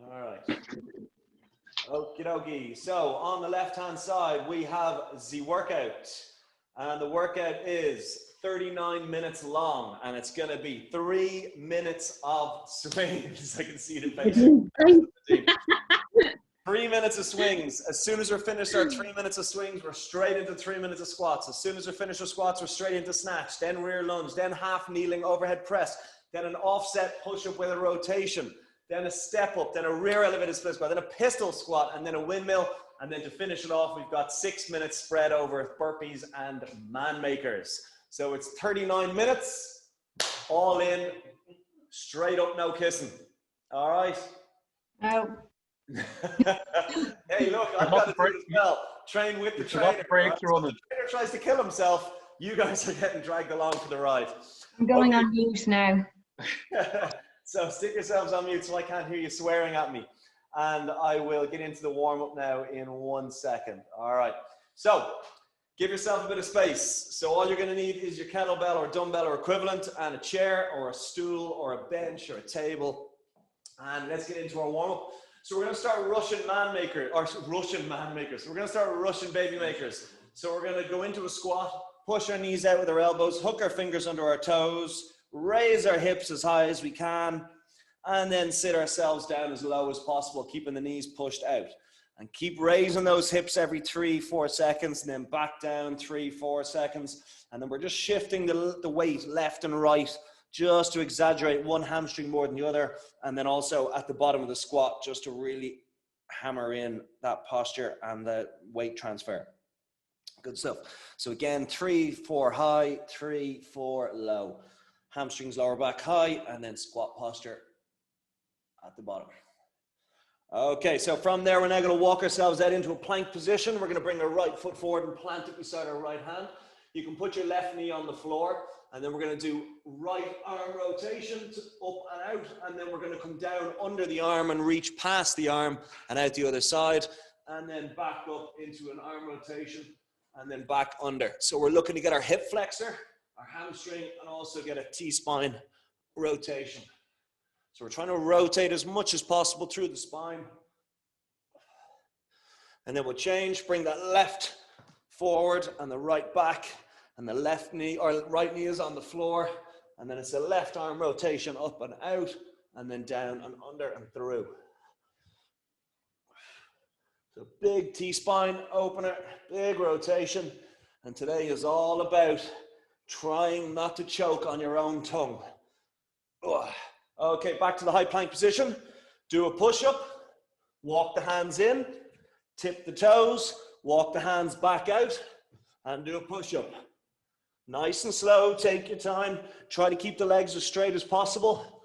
All right. Okie dokie. So on the left-hand side, we have the workout. And the workout is 39 minutes long. And it's going to be 3 minutes of swings. I can see the face. 3 minutes of swings. As soon as we're finished our 3 minutes of swings, we're straight into 3 minutes of squats. As soon as we finish our squats, we're straight into snatch, then rear lunge, then half kneeling overhead press, then an offset push-up with a rotation, then a step up, then a rear elevated split squat, then a pistol squat, and then a windmill. And then to finish it off, we've got 6 minutes spread over burpees and man makers. So it's 39 minutes, all in, straight up, no kissing. All right? No. Hey, look, I've got to do it as well. Train with the trainer. Right? So the trainer tries to kill himself. You guys are getting dragged along for the ride. I'm going on mute now. So stick yourselves on mute so I can't hear you swearing at me. And I will get into the warm-up now in 1 second. All right. So give yourself a bit of space. So all you're going to need is your kettlebell or dumbbell or equivalent and a chair or a stool or a bench or a table. And let's get into our warm-up. So we're going to start Russian man makers. We're going to start Russian baby makers. So we're going to go into a squat, push our knees out with our elbows, hook our fingers under our toes, raise our hips as high as we can, and then sit ourselves down as low as possible, keeping the knees pushed out. And keep raising those hips every 3-4 seconds, and then back down 3-4 seconds. And then we're just shifting the weight left and right, just to exaggerate one hamstring more than the other. And then also at the bottom of the squat, just to really hammer in that posture and the weight transfer. Good stuff. So again, 3-4 high, 3-4 low. Hamstrings lower back high, and then squat posture at the bottom. Okay, so from there, we're now going to walk ourselves out into a plank position. We're going to bring our right foot forward and plant it beside our right hand. You can put your left knee on the floor. And then we're going to do right arm rotation up and out. And then we're going to come down under the arm and reach past the arm and out the other side. And then back up into an arm rotation and then back under. So we're looking to get our hip flexor, our hamstring, and also get a T-spine rotation. So we're trying to rotate as much as possible through the spine. And then we'll change, bring that left forward and the right back. And the left knee or right knee is on the floor. And then it's a left arm rotation up and out, and then down and under and through. So big T-spine opener, big rotation. And today is all about trying not to choke on your own tongue. Okay, back to the high plank position. Do a push-up, walk the hands in, tip the toes, walk the hands back out, and do a push-up. Nice and slow, take your time. Try to keep the legs as straight as possible.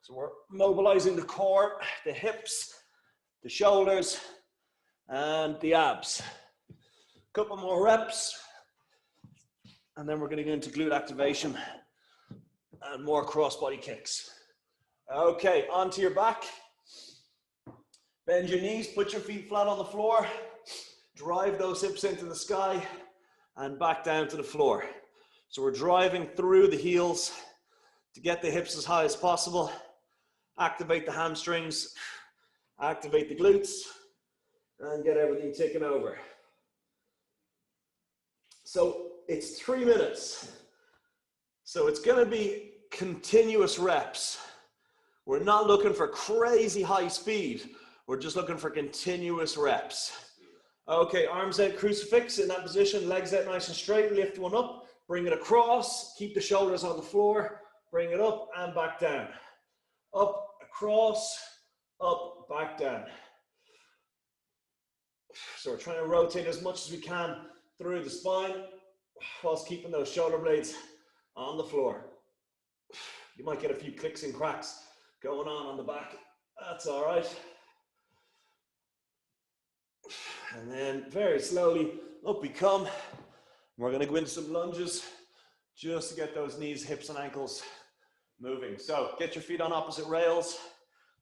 So we're mobilizing the core, the hips, the shoulders, and the abs. Couple more reps. And then we're going to get into glute activation and more cross-body kicks. Okay, onto your back. Bend your knees, put your feet flat on the floor. Drive those hips into the sky. And back down to the floor. So we're driving through the heels to get the hips as high as possible. Activate the hamstrings, activate the glutes, and get everything taken over. So it's 3 minutes. So it's going to be continuous reps. We're not looking for crazy high speed. We're just looking for continuous reps. Okay, arms out, crucifix in that position, legs out nice and straight, lift one up, bring it across, keep the shoulders on the floor, bring it up and back down. Up, across, up, back down. So we're trying to rotate as much as we can through the spine whilst keeping those shoulder blades on the floor. You might get a few clicks and cracks going on the back. That's all right. And then very slowly up we come. We're going to go into some lunges just to get those knees, hips, and ankles moving. So get your feet on opposite rails.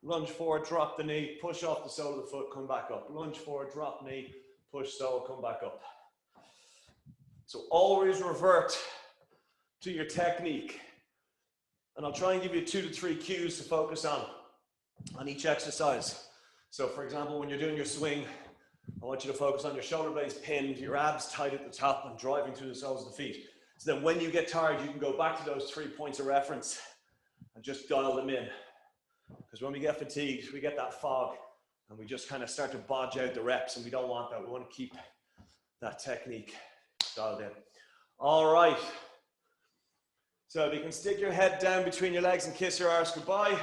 Lunge forward, drop the knee, push off the sole of the foot, come back up. Lunge forward, drop knee, push sole, come back up. So always revert to your technique. And I'll try and give you 2 to 3 cues to focus on. on each exercise. So for example, when you're doing your swing, I want you to focus on your shoulder blades pinned, your abs tight at the top and driving through the soles of the feet. So then when you get tired, you can go back to those 3 points of reference and just dial them in. Because when we get fatigued, we get that fog and we just kind of start to bodge out the reps, and we don't want that. We want to keep that technique dialed in. All right. So if you can stick your head down between your legs and kiss your arse goodbye,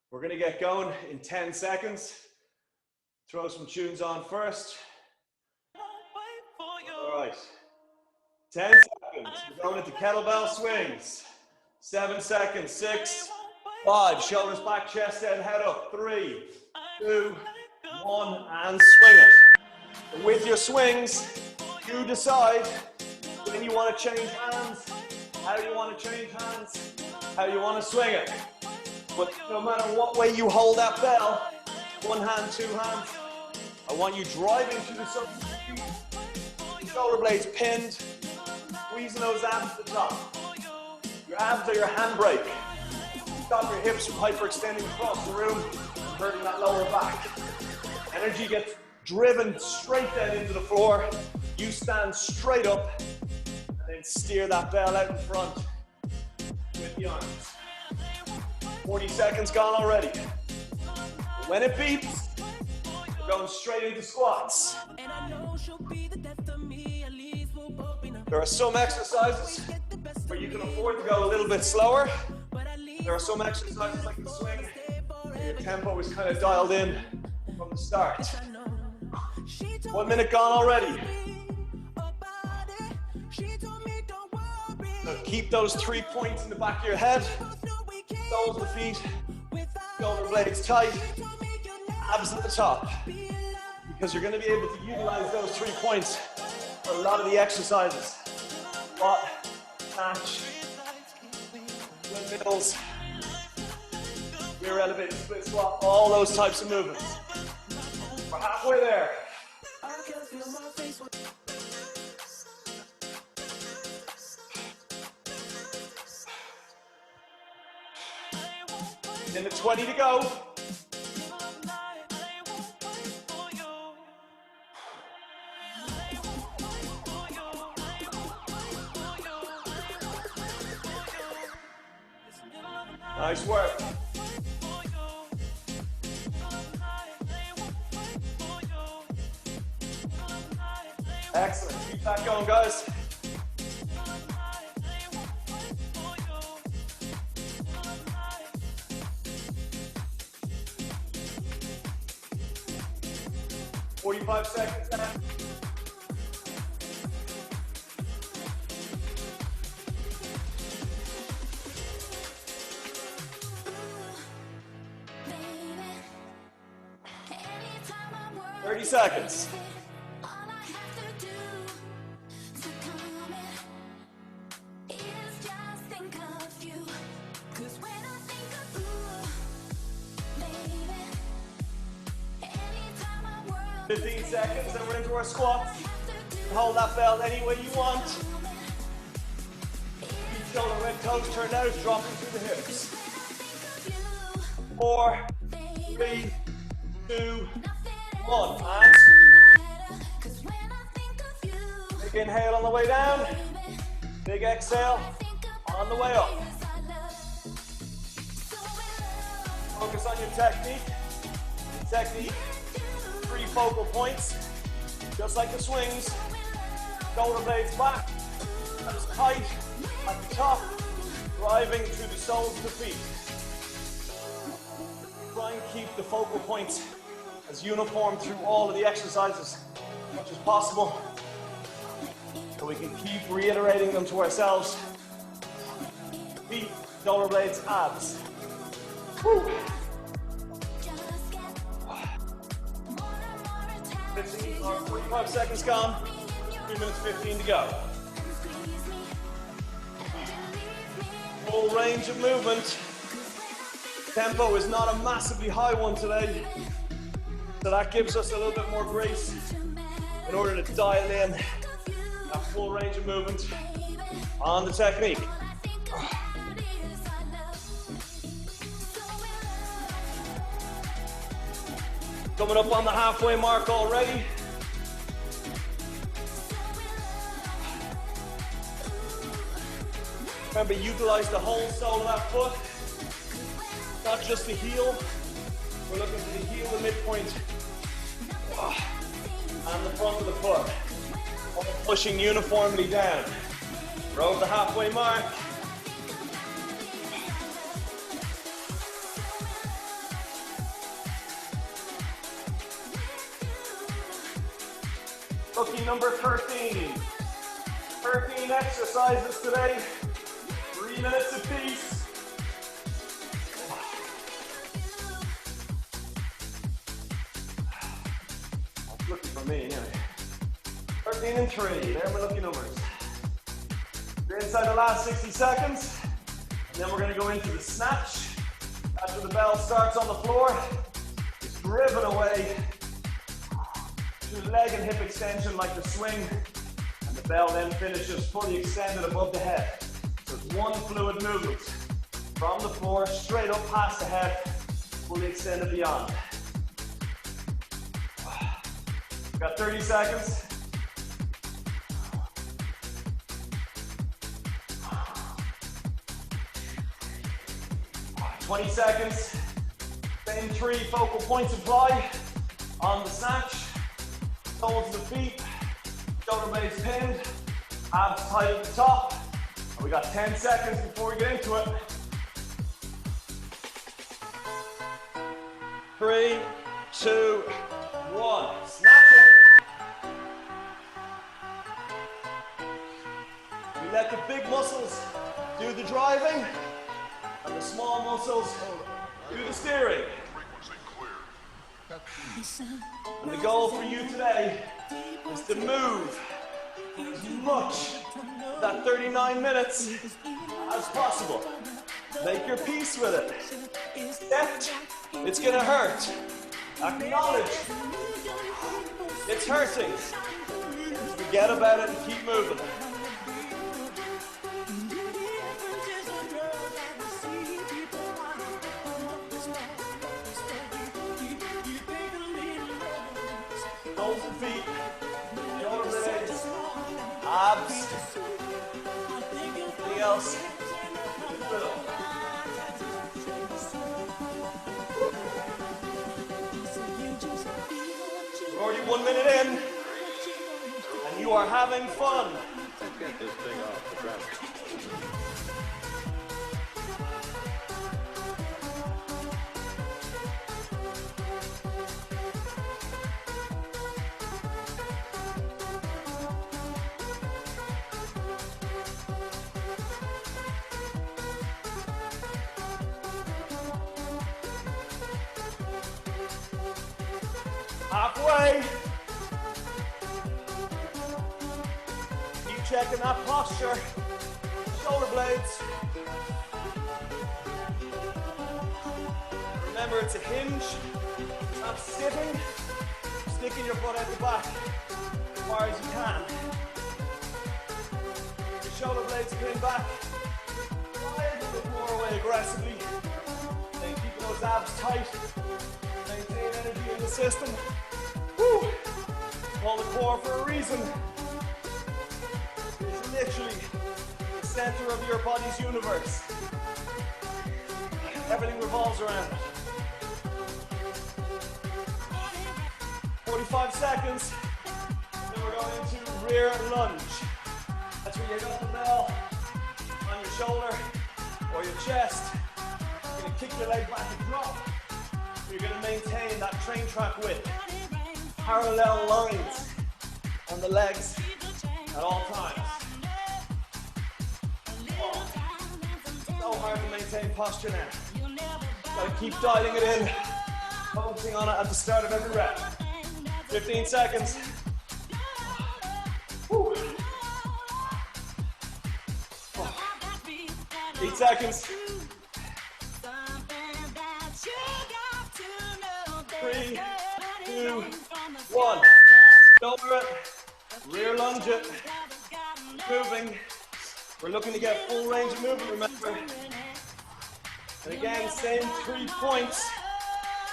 we're going to get going in 10 seconds. Throw some tunes on first. All right. 10 seconds. We're going into kettlebell swings. 7 seconds. 6, 5. Shoulders back, chest down, head up. 3, 2, 1, and swing it. And with your swings, you decide when you want to change hands, how you want to change hands, how you want to swing it. But no matter what way you hold that bell, 1 hand, 2 hands, I want you driving through the soles of the feet, shoulder blades pinned, squeezing those abs to the top. Your abs are your handbrake. Stop your hips from hyperextending across the room, hurting that lower back. Energy gets driven straight down into the floor. You stand straight up and then steer that bell out in front with the arms. 40 seconds gone already. When it beeps, we're going straight into squats. There are some exercises where you can afford to go a little bit slower. There are some exercises like the swing where your tempo is kind of dialed in from the start. 1 minute gone already. So keep those 3 points in the back of your head. Soles of the feet, shoulder blades tight, abs at the top. Because you're going to be able to utilize those 3 points for a lot of the exercises. Squat, snatch, windmills, rear elevated split squat, all those types of movements. We're halfway there. Minute 20 to go. Nice work. Excellent. Keep that going, guys. Five seconds now. Seconds. Seconds, then we're into our squats. Hold that belt any way you want. Keep shoulder red toes turned out, dropping through the hips. 4, 3, 2, 1. And big inhale on the way down. Big exhale on the way up. Focus on your technique. Technique. 3 focal points, just like the swings. Shoulder blades back, abs tight at the top, driving through the soles of the feet. Try and keep the focal points as uniform through all of the exercises as much as possible, so we can keep reiterating them to ourselves. Feet, shoulder blades, abs. Woo. 45 seconds gone, 3 minutes 15 to go. Full range of movement. Tempo is not a massively high one today, so that gives us a little bit more grace in order to dial in that full range of movement on the technique. Coming up on the halfway mark already. Remember, utilize the whole sole of that foot, not just the heel. We're looking for the heel, the midpoint, and the front of the foot. All pushing uniformly down. We're over the halfway mark. Rookie number 13. 13 exercises today. 3 minutes apiece. That's looking for me anyway. 13 and 3. There are my lucky numbers. We're inside the last 60 seconds. And then we're going to go into the snatch. After the bell starts on the floor, it's driven away. Do leg and hip extension like the swing, and the bell then finishes fully extended above the head. So it's one fluid movement from the floor straight up past the head, fully extended beyond. We've got 30 seconds. "20 seconds. Same 3 focal points apply on the snatch. Toes to the feet, shoulder blades pinned, abs tight at the top. And we got 10 seconds before we get into it. 3, 2, 1. Snatch it. We let the big muscles do the driving, and the small muscles do the steering. And the goal for you today is to move as much of that 39 minutes as possible. Make your peace with it. Accept it's gonna hurt. Acknowledge it's hurting. Forget about it and keep moving. Toes and feet, shoulder blades, abs, anything else. We're already 1 minute in, and you are having fun. Let's get this thing off the ground. Halfway. Keep checking that posture. Shoulder blades. Remember, it's a hinge. It's not sitting. Sticking your foot out the back as far as you can. Your shoulder blades pinned back. Try a little bit more away aggressively. Then keeping those abs tight. Maintain energy in the system. Woo! Call the core for a reason. It's literally the center of your body's universe. Everything revolves around it. 45 seconds. Then we're going into rear lunge. That's where you got the bell on your shoulder or your chest. You're going to kick your leg back and drop. You're going to maintain that train track width. Parallel lines on the legs at all times. Oh, so hard to maintain posture now. Got to keep dialing it in, focusing on it at the start of every rep. 15 seconds. Woo. 8 seconds. 3, 2, 1. Shoulder it. Rear lunge it. Moving. We're looking to get full range of movement, remember. And again, same 3 points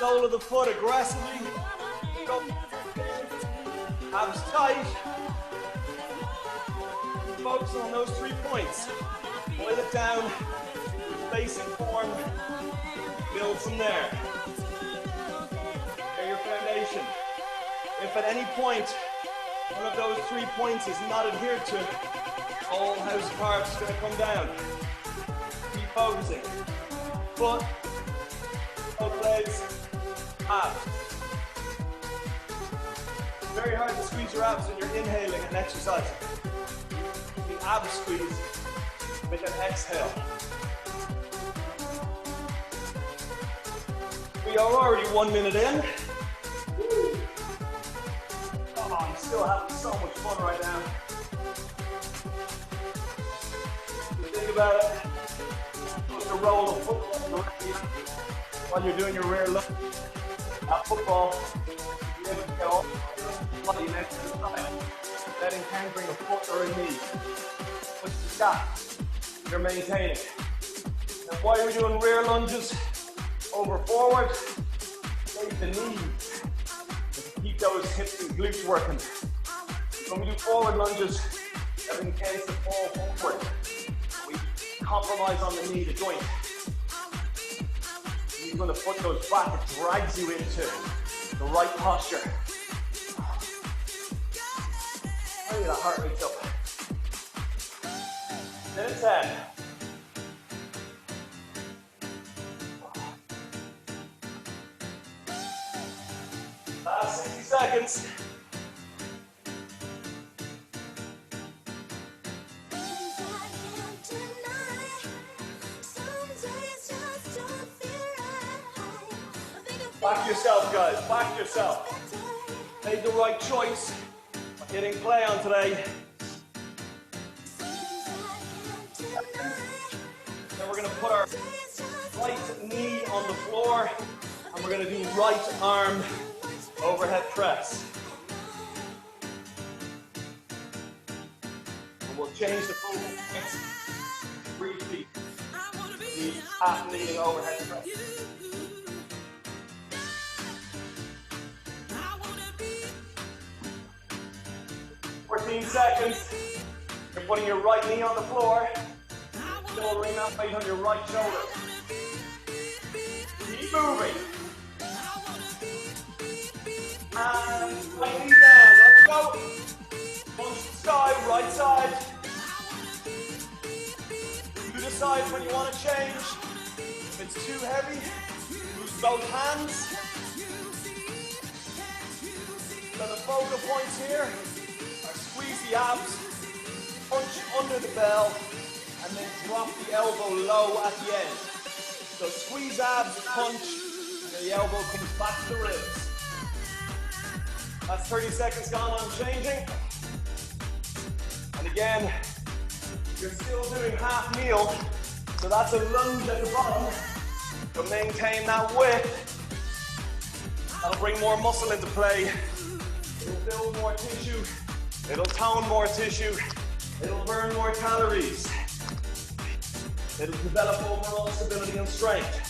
sole of the foot aggressively. Go. Abs tight. Focus on those 3 points. Boil it down. Facing form. Build from there. Get your foundation. If at any point one of those 3 points is not adhered to, whole house of cards is going to come down. Keep focusing. Foot, both legs, abs. It's very hard to squeeze your abs when you're inhaling and exercising. The ab squeeze with an exhale. We are already 1 minute in. Oh, I'm still having so much fun right now. Think about it. Just a roll of football while you're doing your rear lunge. That football, you're able to get all the body next to the side without encountering a foot or a knee. Push the gap. You're maintaining. And while you're doing rear lunges, over forward, take the knees. Keep those hips and glutes working. When we do forward lunges, everything tends to fall forward. We compromise on the knee, the joint. When the foot goes back, it drags you into the right posture. Hurry, that heart rate's up. Minute 10. Last 60 seconds. Back yourself, guys. Back yourself. Made the right choice. Getting play on today. Then we're going to put our right knee on the floor, and we're going to do right arm overhead press. And we'll change the focus briefly. The half knee and overhead press. 14 seconds. You're putting your right knee on the floor. Shouldering that weight on your right shoulder. Keep moving. And right knee down. Let's go. Punch the sky, right side. You decide when you want to change. If it's too heavy, use both hands. So the focal points here are squeeze the abs, punch under the bell, and then drop the elbow low at the end. So squeeze abs, punch, and the elbow comes back to the ribs. That's 30 seconds gone on changing. And again, you're still doing half kneel, so that's a lunge at the bottom. So maintain that width. That'll bring more muscle into play. It'll build more tissue. It'll tone more tissue. It'll burn more calories. It'll develop overall stability and strength.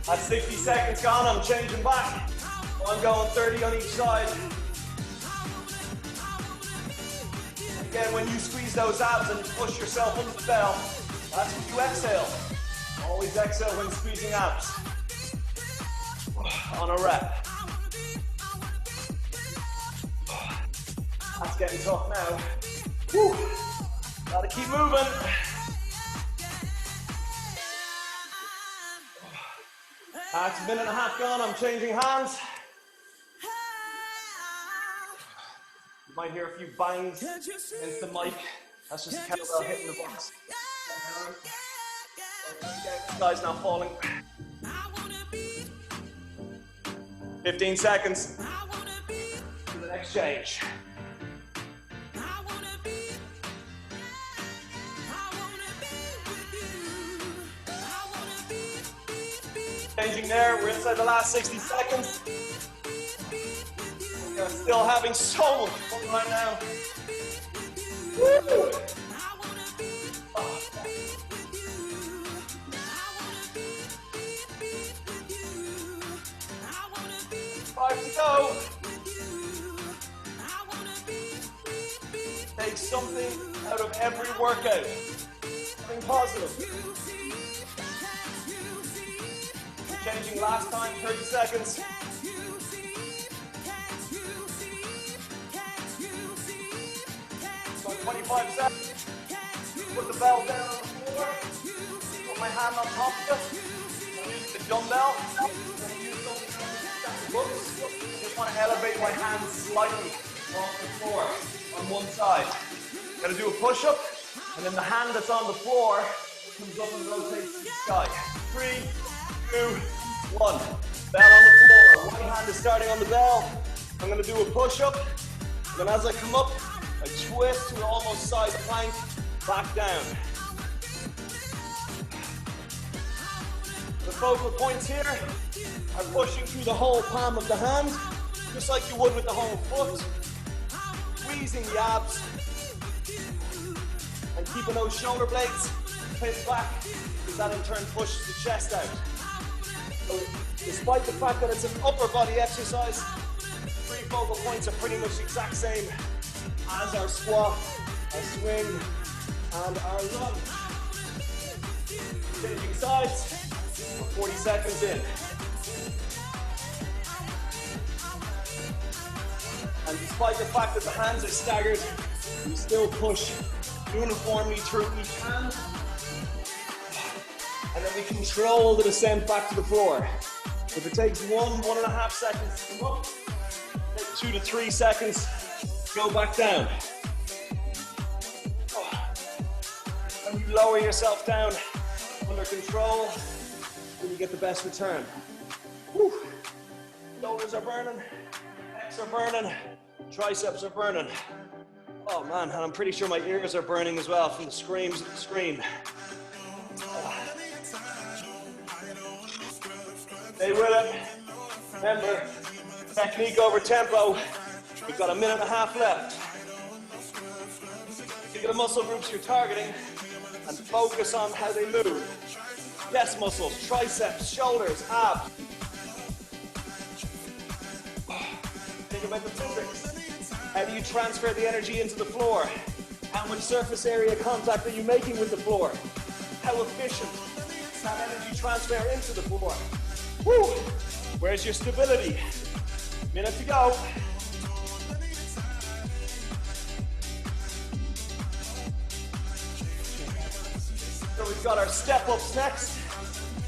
That's 60 seconds gone. I'm changing back. I'm going 30 on each side. Again, when you squeeze those abs and you push yourself under the bell, that's when you exhale. Always exhale when squeezing abs. On a rep. That's getting tough now. Woo. Gotta keep moving. That's a minute and a half gone. I'm changing hands. You might hear a few bangs against the mic. That's just a kettlebell hitting the box. Guy's not falling. 15 seconds to the next change. Changing there, we're inside the last 60 seconds. We're still having so much fun right now. Woo! 5 to go. Take something out of every workout. Something positive. Changing last time, 30 seconds. So 25 seconds. Put the bell down on the floor. Put my hand on top of it. I'm using the dumbbell. I'm going to use those books. I just want to elevate my hands slightly off the floor on one side. I'm going to do a push-up, and then the hand that's on the floor comes up and rotates to the sky. 3, 2, 1. Bell on the floor. Right hand is starting on the bell. I'm going to do a push-up. Then as I come up, I twist to almost side plank, back down. The focal points here are pushing through the whole palm of the hand, just like you would with the whole foot. Squeezing the abs and keeping those shoulder blades pinned back, because that in turn pushes the chest out. So despite the fact that it's an upper body exercise, 3 focal points are pretty much the exact same as our squat, our swing, and our lunge. Changing sides, 40 seconds in. And despite the fact that the hands are staggered, we still push uniformly through each hand. And then we control the descent back to the floor. If it takes 1.5 seconds to come up, take 2 to 3 seconds, go back down. And you lower yourself down under control, then you get the best return. Whew. Shoulders are burning, legs are burning, triceps are burning. Oh man, and I'm pretty sure my ears are burning as well from the screams of the screen. Stay with it. Remember, technique over tempo. We've got 1.5 minutes left. Think of the muscle groups you're targeting and focus on how they move. Chest muscles, triceps, shoulders, abs. Think about the physics. How do you transfer the energy into the floor? How much surface area contact are you making with the floor? How efficient is that energy transfer into the floor? Woo! Where's your stability? Minute to go. So we've got our step-ups next.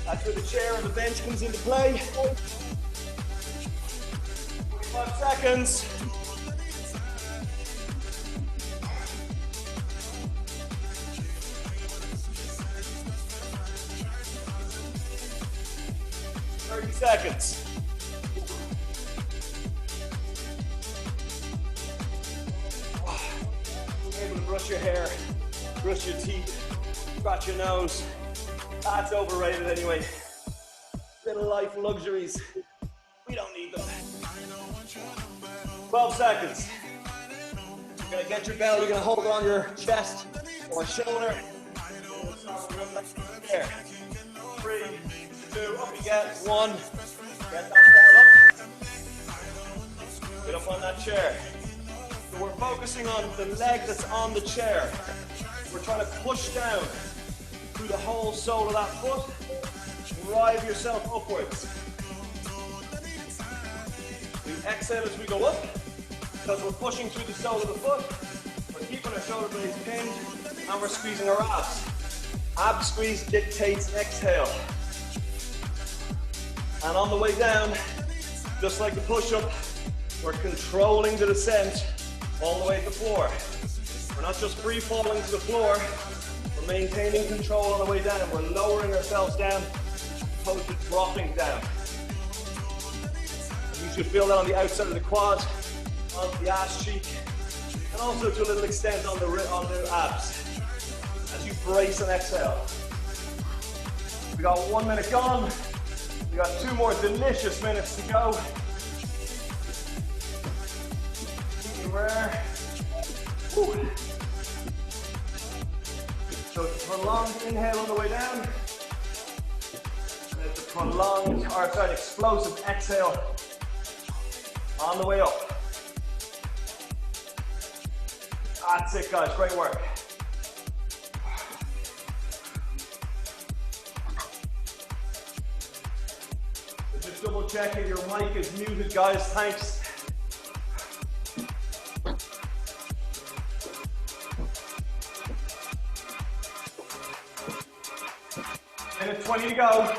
That's where the chair and the bench comes into play. 45 seconds. Seconds. You're able to brush your hair, brush your teeth, scratch your nose. That's overrated anyway. Little life luxuries. We don't need them. 12 seconds. You're gonna get your bell, you're gonna hold it on your chest or shoulder. There. 3, 2, up you get, 1. Get that bell up. Get up on that chair. So we're focusing on the leg that's on the chair. We're trying to push down through the whole sole of that foot. Drive yourself upwards. We exhale as we go up, because we're pushing through the sole of the foot. We're keeping our shoulder blades pinned, and we're squeezing our abs. Ab squeeze dictates exhale. And on the way down, just like the push-up, we're controlling the descent all the way to the floor. We're not just free falling to the floor, we're maintaining control on the way down. We're lowering ourselves down, opposed to dropping down. You should feel that on the outside of the quad, on the ass cheek, and also to a little extent on the abs, as you brace and exhale. We got 1 minute gone. We got 2 more delicious minutes to go. Rare. Woo. So it's a prolonged inhale on the way down. And it's a prolonged, explosive exhale On the way up. That's it, guys. Great work. Just double checking your mic is muted, guys. Thanks. Minute 20 to go.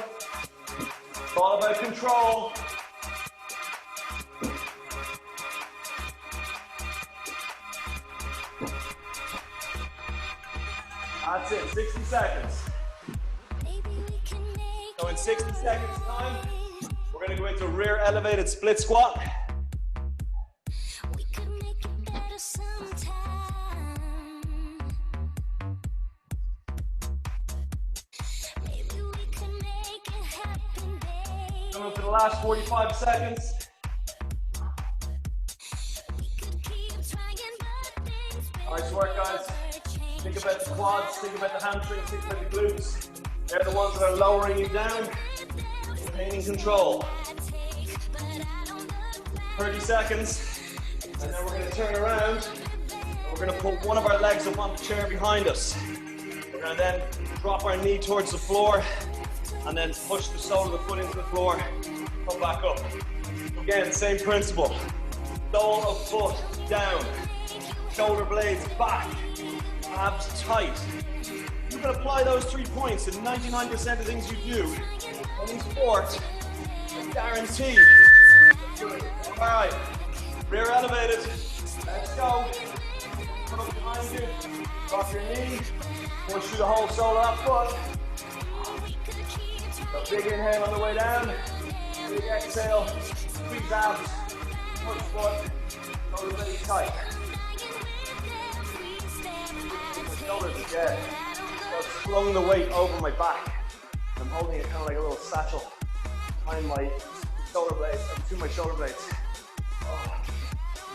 It's all about control. That's it, 60 seconds. So in 60 seconds time, we're gonna go into rear elevated split squat. Going for the last 45 seconds. Nice work, guys. Think about the quads, think about the hamstrings, think about the glutes. They're the ones that are lowering you down, maintaining control. 30 seconds, and then we're going to turn around. And we're going to put one of our legs up on the chair behind us. We're going to then drop our knee towards the floor, and then push the sole of the foot into the floor, come back up. Again, same principle. Sole of foot down, shoulder blades back. Abs tight. You can apply those 3 points to 99% of things you do. Any sport, I guarantee. All right, rear elevated. Let's go. Come up behind you. Drop your knee. Push through the whole sole of that foot. A big inhale on the way down. Big exhale. Squeeze abs. Push foot. Shoulder blades tight. Shoulders again. So I've slung the weight over my back. I'm holding it kind of like a little satchel behind my shoulder blades, to my shoulder blades. Oh,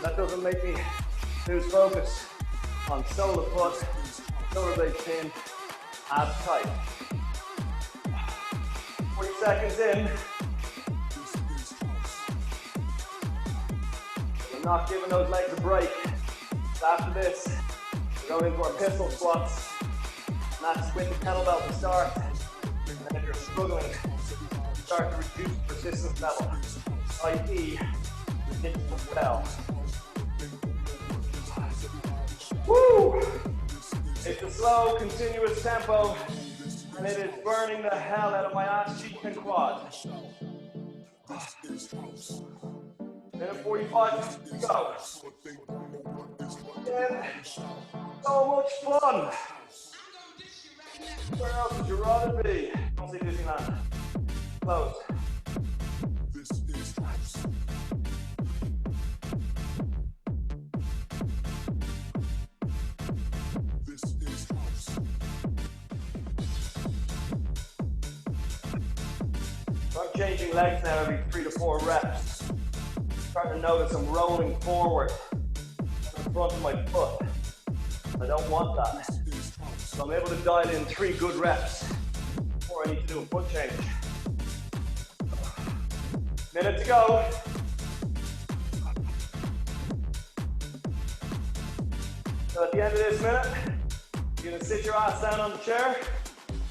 that doesn't make me lose focus on sole of foot, shoulder blades in, abs tight. 40 seconds in. We're not giving those legs a break. So after this, go into our pistol squats, and that's with the kettlebell to start. And if you're struggling, start to reduce the persistence level, i.e. hit the bell. Woo! It's a slow, continuous tempo, and it is burning the hell out of my ass, cheek, and quad. Minute 45 to go. Again. So much fun! Where else would you rather be? Don't say Disneyland. Close. So I'm changing legs now every 3 to 4 reps. Starting to notice I'm rolling forward to the front of my foot. I don't want that. So I'm able to dial in 3 good reps before I need to do a foot change. Minute to go. So at the end of this minute, you're gonna sit your ass down on the chair.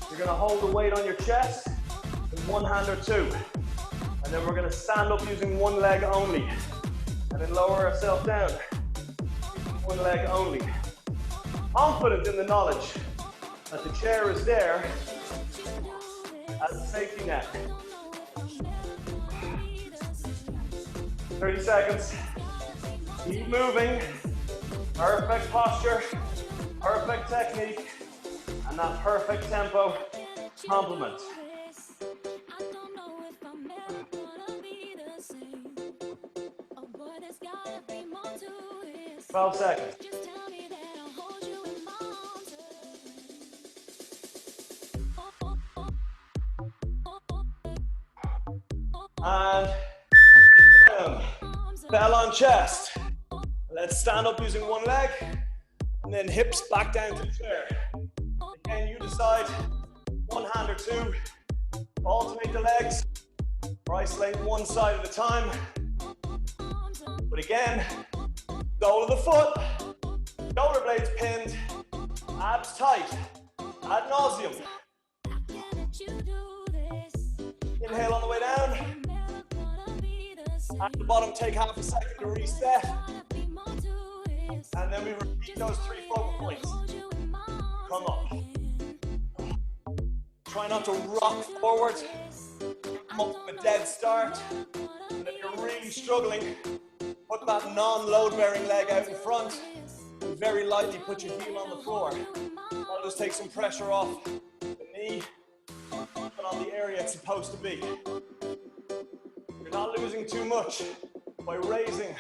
You're gonna hold the weight on your chest with one hand or two. And then we're gonna stand up using one leg only. And then lower ourselves down. One leg only. Confident in the knowledge that the chair is there as a safety net. 30 seconds. Keep moving. Perfect posture, perfect technique, and that perfect tempo complement. 12 seconds. And bell on chest. Let's stand up using one leg and then hips back down to the chair. Again, you decide, one hand or two. Alternate the legs or isolate one side at a time. But again, sole of the foot, shoulder blades pinned, abs tight, ad nauseum. Inhale on the way down. At the bottom, take half a second to reset. And then we repeat those 3 focal points. Come up. Try not to rock forward. Come up from a dead start. And if you're really struggling, put that non-load bearing leg out in front and very lightly put your heel on the floor. That'll just take some pressure off the knee and on the area it's supposed to be. You're not losing too much by raising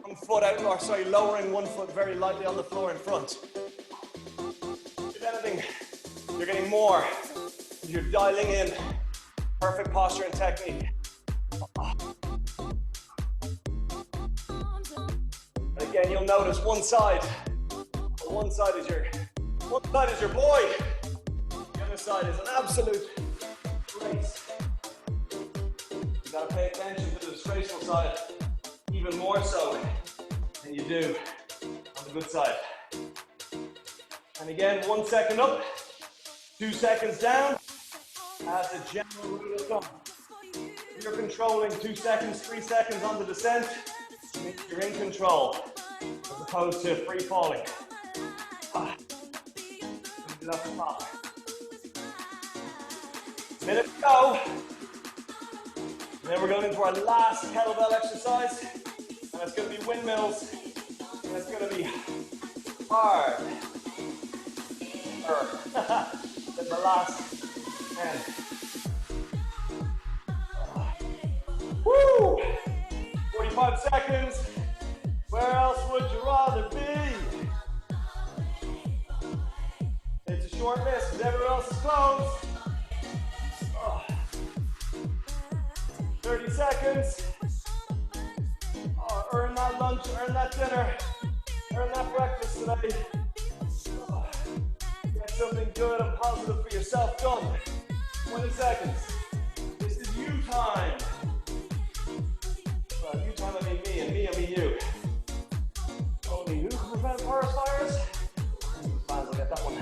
one foot out, or sorry, lowering one foot very lightly on the floor in front. If anything, you're getting more. You're dialing in perfect posture and technique. And again, you'll notice one side is your boy. The other side is an absolute race. You gotta pay attention to the disgraceful side, even more so than you do on the good side. And again, 1 second up, 2 seconds down, as a general rule of thumb. If you're controlling 2 seconds, 3 seconds on the descent, it means you're in control, as opposed to free falling. Minute to go. And then we're going into our last kettlebell exercise, and it's going to be windmills, and it's going to be hard. At the last 10. Woo! 45 seconds. Where else would you rather be? It's a short miss because everyone else is closed. 30 seconds. Earn that lunch, earn that dinner, earn that breakfast today. Get something good and positive for yourself done. 20 seconds. This is you time. Well, you time, I mean me, and me, I mean you. Only who can prevent forest fires? Fans will get that one.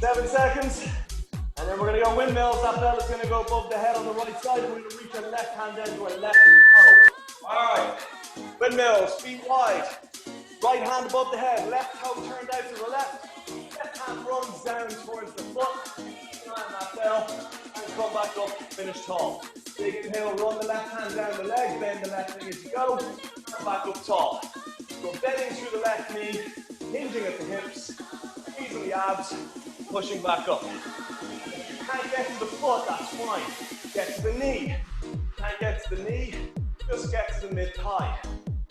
7 seconds. And then we're going to go windmills. That bell is going to go above the head on the right side, and we're going to reach our left hand into our left toe. All right. Windmills, feet wide. Right hand above the head. Left toe turned out to the left. Left hand runs down towards the foot. Climb that bell and come back up. Finish tall. Big inhale. Run the left hand down the leg. Bend the left knee as you go. Come back up tall. So bending through the left knee, hinging at the hips, squeezing the abs, pushing back up. Can't get to the foot, that's fine. Get to the knee. Can't get to the knee, just get to the mid-thigh.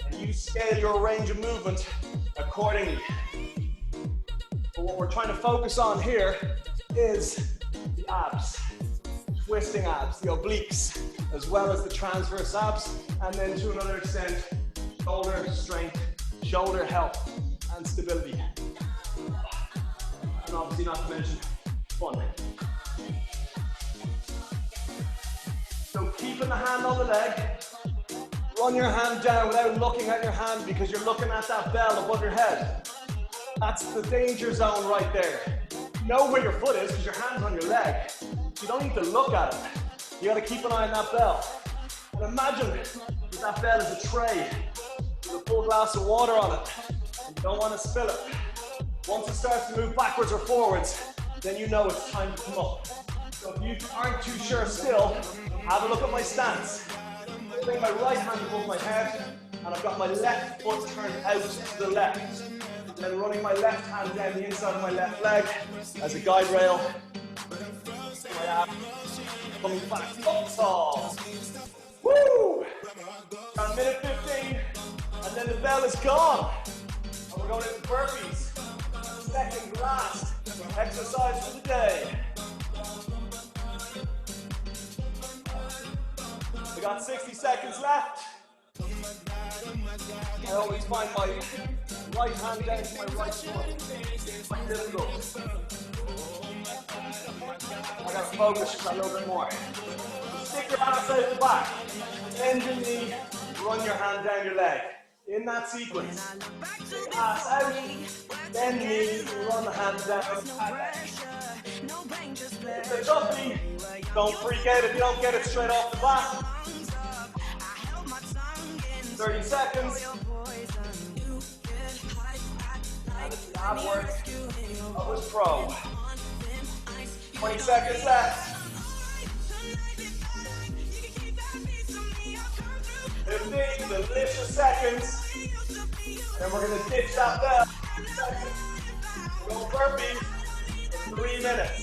And you scale your range of movement accordingly. But what we're trying to focus on here is the abs. Twisting abs, the obliques, as well as the transverse abs, and then to another extent, shoulder strength, shoulder health, and stability. And obviously not to mention fun. So keeping the hand on the leg, run your hand down without looking at your hand because you're looking at that bell above your head. That's the danger zone right there. You know where your foot is because your hand's on your leg. You don't need to look at it. You gotta keep an eye on that bell. And imagine that bell is a tray with a full glass of water on it. You don't want to spill it. Once it starts to move backwards or forwards, then you know it's time to come up. So if you aren't too sure still, have a look at my stance. Bring my right hand above my head, and I've got my left foot turned out to the left. And then running my left hand down the inside of my left leg as a guide rail. My abs coming back up tall. Woo! Got a minute 15, and then the bell is gone. And we're going into burpees. Second last exercise for the day. We got 60 seconds left. I always find my right hand down to my right foot. Quite difficult. I gotta focus just a little bit more. Stick your ass out the back. Bend your knee, run your hand down your leg. In that sequence, ass out, then knee, run the hand down. If they're jumpy, don't freak out if you don't get it straight off the bat. 30 seconds. And it's the ab work of his pro. 20 seconds left. 15 delicious seconds. Then we're going to ditch that bell. Go burpees in 3 minutes.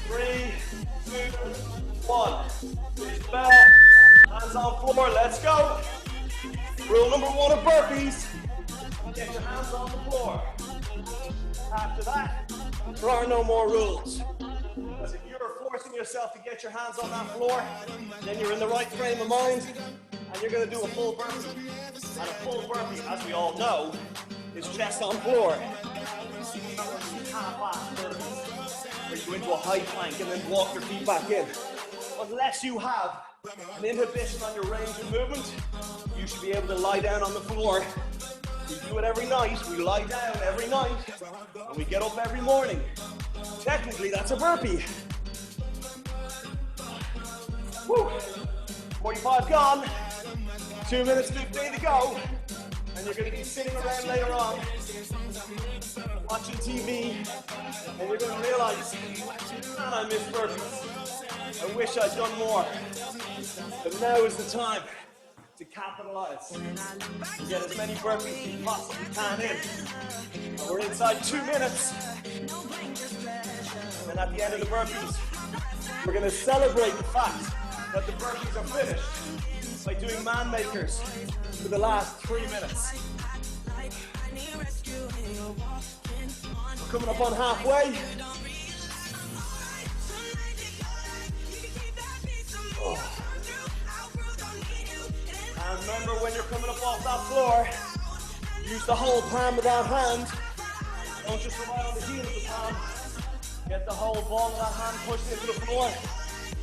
3, 2, 1. Ditch bell. Hands on floor. Let's go. Rule number 1 of burpees. Get your hands on the floor. After that, there are no more rules. Because if you're forcing yourself to get your hands on that floor, then you're in the right frame of mind, and you're going to do a full burpee. And a full burpee, as we all know, is chest on floor. Half-ass burpees, where you go into a high plank and then walk your feet back in. Unless you have an inhibition on your range of movement, you should be able to lie down on the floor. We do it every night. We lie down every night, and we get up every morning. Technically, that's a burpee. Woo. 45 gone. 2 minutes 15 to go. And you're going to be sitting around later on, watching TV, and you're going to realize, man, I miss burpees. I wish I'd done more. But now is the time to capitalize. Get as many burpees as you possibly can in. We're inside 2 minutes. And then at the end of the burpees, we're going to celebrate the fact that the burpees are finished by doing man makers for the last 3 minutes. We're coming up on halfway. Oh. And remember, when you're coming up off that floor, use the whole palm of that hand. Don't just rely on the heel of the palm. Get the whole ball of that hand pushed into the floor.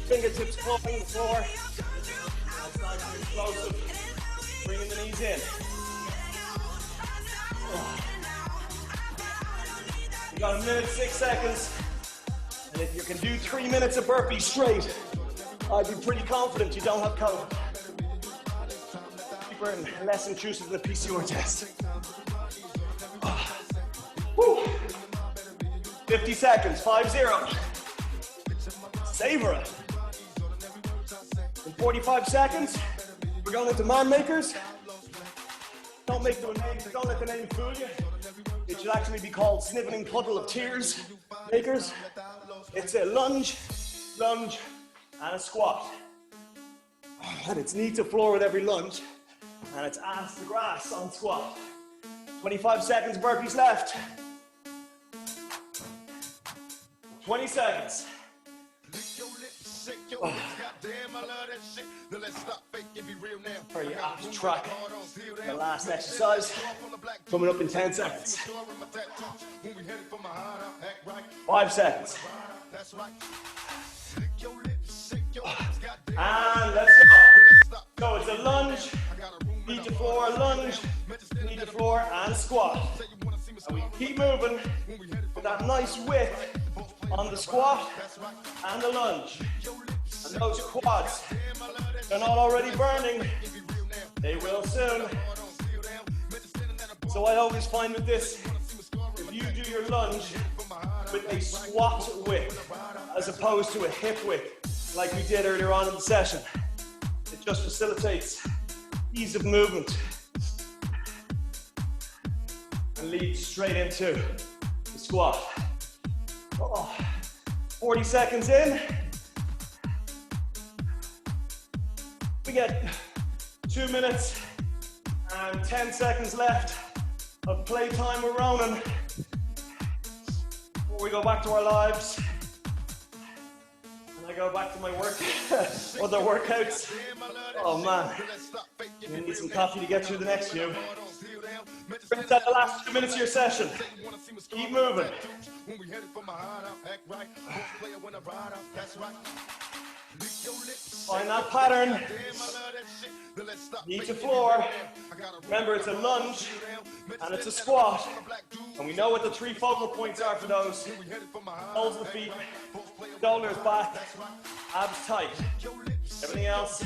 Fingertips clawing the floor. That's nice and explosive. Bringing the knees in. You got 1 minute 6 seconds. And if you can do 3 minutes of burpees straight, I'd be pretty confident you don't have COVID. Cheaper and less intrusive than the PCR test. Woo. 50 seconds, 5-0. Savor it. In 45 seconds, we're going into man makers. Don't make the name, don't let the name fool you. It should actually be called sniveling puddle of tears makers. It's a lunge, lunge, and a squat. And it's knee to floor with every lunge. And it's ass to grass on squat. 25 seconds, burpees left. 20 seconds. For your abs track, the last exercise, coming up in 10 seconds. 5 seconds. And let's go. So it's a lunge, knee to floor, lunge, knee to floor, and squat. And we keep moving with that nice width on the squat and the lunge. And those quads, they're not already burning. They will soon. So I always find with this, if you do your lunge with a squat width as opposed to a hip width, like we did earlier on in the session, it just facilitates ease of movement and leads straight into the squat. 40 seconds in. We get 2 minutes and 10 seconds left of playtime with Ronan before we go back to our lives. And I go back to my work, other workouts. Oh man, you need some coffee to get through the next few. Brings out the last 2 minutes of your session. Keep moving. Find that pattern. Knee to floor. Remember, it's a lunge and it's a squat. And we know what the 3 focal points are for those. Holds the feet, shoulders back, abs tight. Everything else,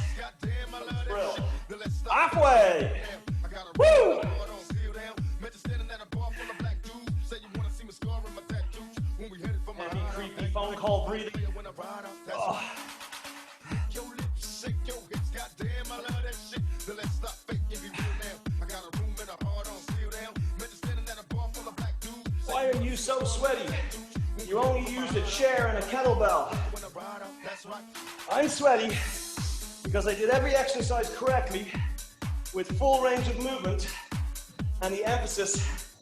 drill. Halfway. Woo! Heavy, creepy phone call breathing. Oh. Why are you so sweaty? You only used a chair and a kettlebell. I'm sweaty because I did every exercise correctly with full range of movement and the emphasis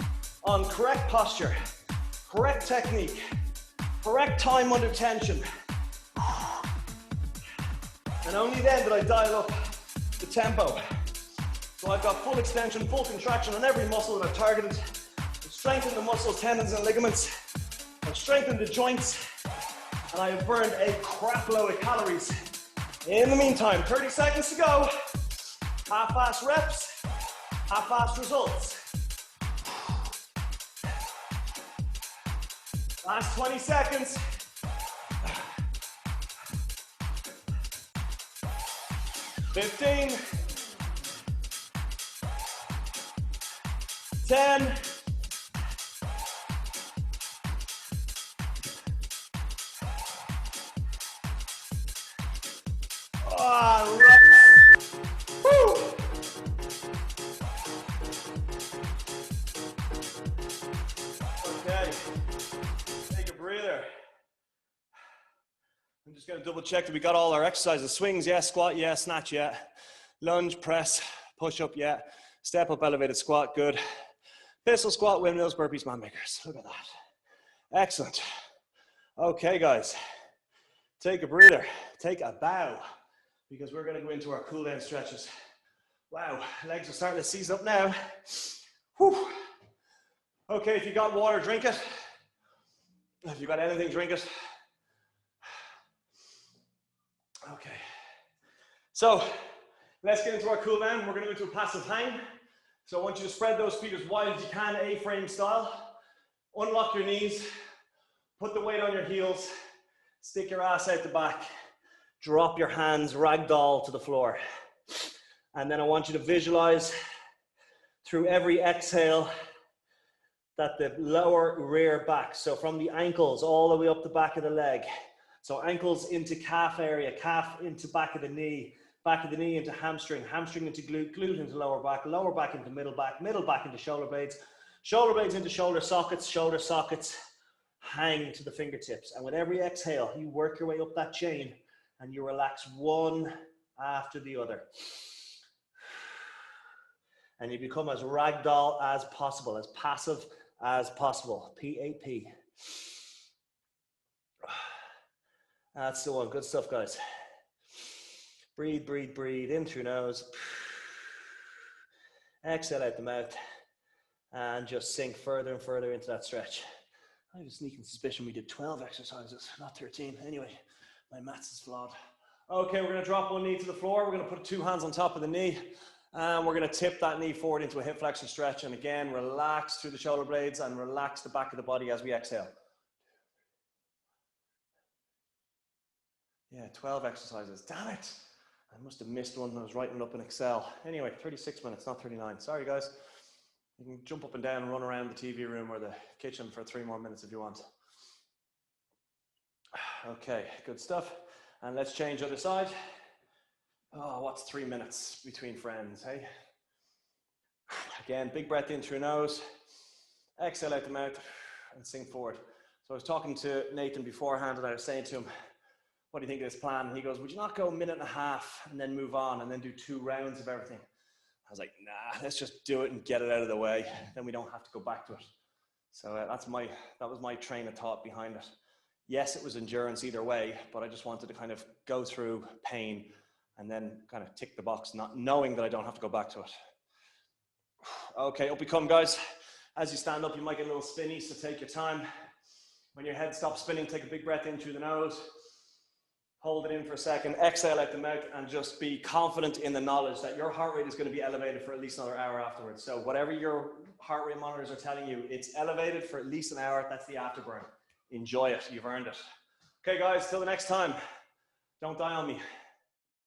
on correct posture, correct technique, correct time under tension. And only then did I dial up the tempo. So I've got full extension, full contraction on every muscle that I've targeted. I've strengthened the muscles, tendons, and ligaments. I've strengthened the joints. And I have burned a crap load of calories. In the meantime, 30 seconds to go. Half-fast reps, half-fast results. Last 20 seconds. 15. 10. 'Woo! Okay, take a breather. I'm just gonna double check that we got all our exercises. Swings, yeah. Squat, yeah. Snatch, yeah. Lunge, press, push up, yeah. Step up, elevated squat, good. Pistol squat, windmills, burpees, man makers. Look at that. Excellent. Okay, guys, take a breather, take a bow, because we're gonna go into our cool down stretches. Wow, legs are starting to seize up now. Whew. Okay, if you got water, drink it. If you got anything, drink it. Okay. So, let's get into our cool down. We're gonna go into a passive hang. So I want you to spread those feet as wide as you can, A-frame style. Unlock your knees, put the weight on your heels, stick your ass out the back, drop your hands ragdoll to the floor. And then I want you to visualize through every exhale that the lower rear back, so from the ankles all the way up the back of the leg. So ankles into calf area, calf into back of the knee into hamstring, hamstring into glute, glute into lower back into middle back into shoulder blades into shoulder sockets, hang to the fingertips. And with every exhale, you work your way up that chain and you relax one after the other. And you become as ragdoll as possible, as passive as possible. PAP. That's the one. Good stuff, guys. Breathe, breathe, breathe in through nose. Exhale out the mouth. And just sink further and further into that stretch. I have a sneaking suspicion we did 12 exercises, not 13. Anyway, my maths is flawed. Okay, we're going to drop one knee to the floor. We're going to put 2 hands on top of the knee. And we're going to tip that knee forward into a hip flexor stretch. And again, relax through the shoulder blades and relax the back of the body as we exhale. Yeah, 12 exercises. Damn it. I must have missed one. I was writing it up in Excel. Anyway, 36 minutes, not 39. Sorry, guys. You can jump up and down and run around the TV room or the kitchen for 3 more minutes if you want. Okay, good stuff. And let's change other side. Oh, what's 3 minutes between friends, hey? Again, big breath in through nose. Exhale out the mouth and sink forward. So I was talking to Nathan beforehand and I was saying to him, what do you think of this plan? And he goes, would you not go a minute and a half and then move on and then do 2 rounds of everything? I was like, nah, let's just do it and get it out of the way. Then we don't have to go back to it. So that was my train of thought behind it. Yes, it was endurance either way, but I just wanted to kind of go through pain and then kind of tick the box, not knowing that I don't have to go back to it. Okay, up you come, guys. As you stand up, you might get a little spinny, so take your time. When your head stops spinning, take a big breath in through the nose. Hold it in for a second, exhale out the mouth, and just be confident in the knowledge that your heart rate is going to be elevated for at least another hour afterwards. So whatever your heart rate monitors are telling you, it's elevated for at least an hour. That's the afterburn. Enjoy it. You've earned it. Okay, guys, till the next time. Don't die on me.